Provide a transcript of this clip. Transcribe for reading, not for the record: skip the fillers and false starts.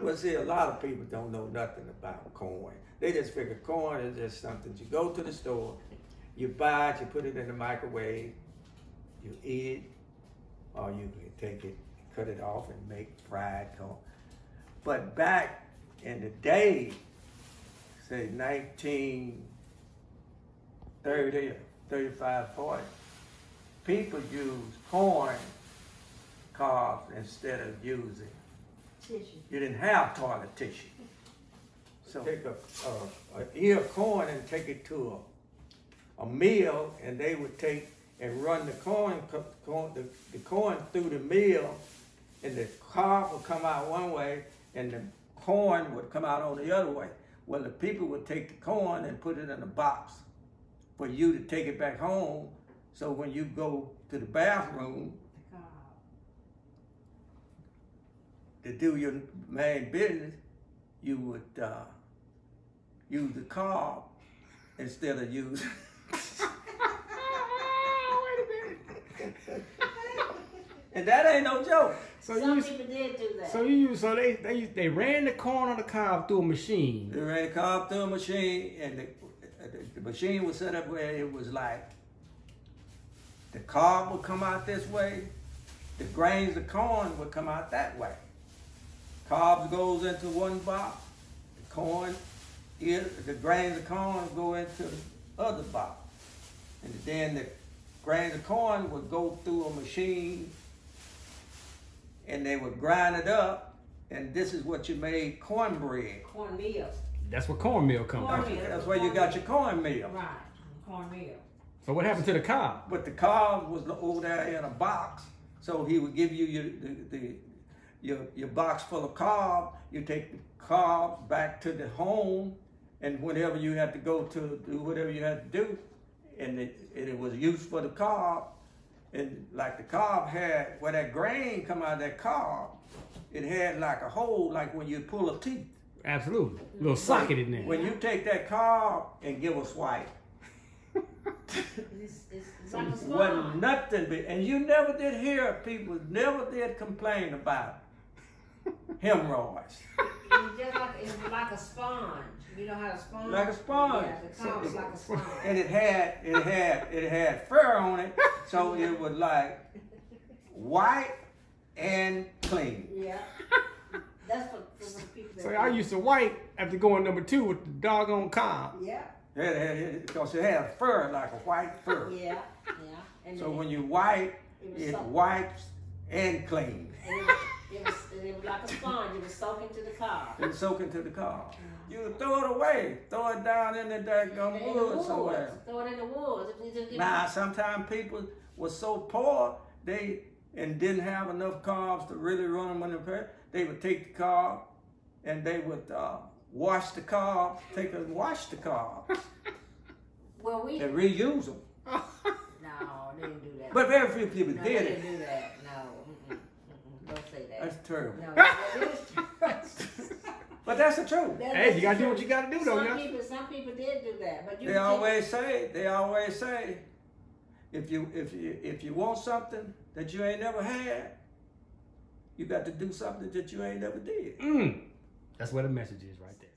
Well, see, a lot of people don't know nothing about corn. They just figure corn is just something. You go to the store, you buy it, you put it in the microwave, you eat it, or you can take it, cut it off and make fried corn. But back in the day, say 1930, 35, 40, people used corn cobs instead of using tissue. You didn't have toilet tissue. So take a ear of corn and take it to a mill, and they would take and run the corn through the mill, and the cob would come out one way, and the corn would come out on the other way. Well, the people would take the corn and put it in a box for you to take it back home. So when you go to the bathroom to do your main business, you would use the cob instead of use. Wait a minute. And that ain't no joke. So some people did do that. So they ran the corn on the cob through a machine. They ran the cob through a machine, and the machine was set up where it was like the cob would come out this way, the grains of corn would come out that way. Cobs goes into one box, the grains of corn go into the other box. And then the grains of corn would go through a machine, and they would grind it up, and this is what you made cornbread. Cornmeal. That's what cornmeal comes from. That's where you got your cornmeal. Right, cornmeal. So what happened to the cob? But the cob was over there in a box, so he would give you your box full of cob. You take the cob back to the home, and whenever you had to go to do whatever you had to do, and it was used for the cob. And like the cob had, where that grain come out of that cob, it had like a hole, like when you pull a teeth. Absolutely. A little socket in there. When you take that cob and give a swipe, it's like a sponge. wasn't nothing, and you never did hear people never did complain about hemorrhoids. It's like a sponge. You know how a sponge? Like a sponge. Yeah, the cob is like a sponge. And it had fur on it, so it was like white and clean. Yeah. That's for people that So I used to wipe after going number 2 with the doggone cob. Yeah. Because it had fur, like a white fur. Yeah, yeah. And So when you wipe, it wipes and cleans. It was like a sponge. It was soaking to the cob. It was soaking to the cob. You would throw it away. Throw it down in the daggum woods somewhere. Throw it in the woods. Now, sometimes people were so poor, and didn't have enough cobs to really run them in the pit. They would take the cob, and they would wash the cob, wash the cob. Well, and reuse them. No, they didn't do that. But very few people No, did they it. didn't do that. No, don't say that. That's terrible. No, it is true. But that's the truth. Hey, you gotta do what you gotta do, though. Some people did do that, but They always say, if you want something that you ain't never had, you got to do something that you ain't never did. That's where the message is right there.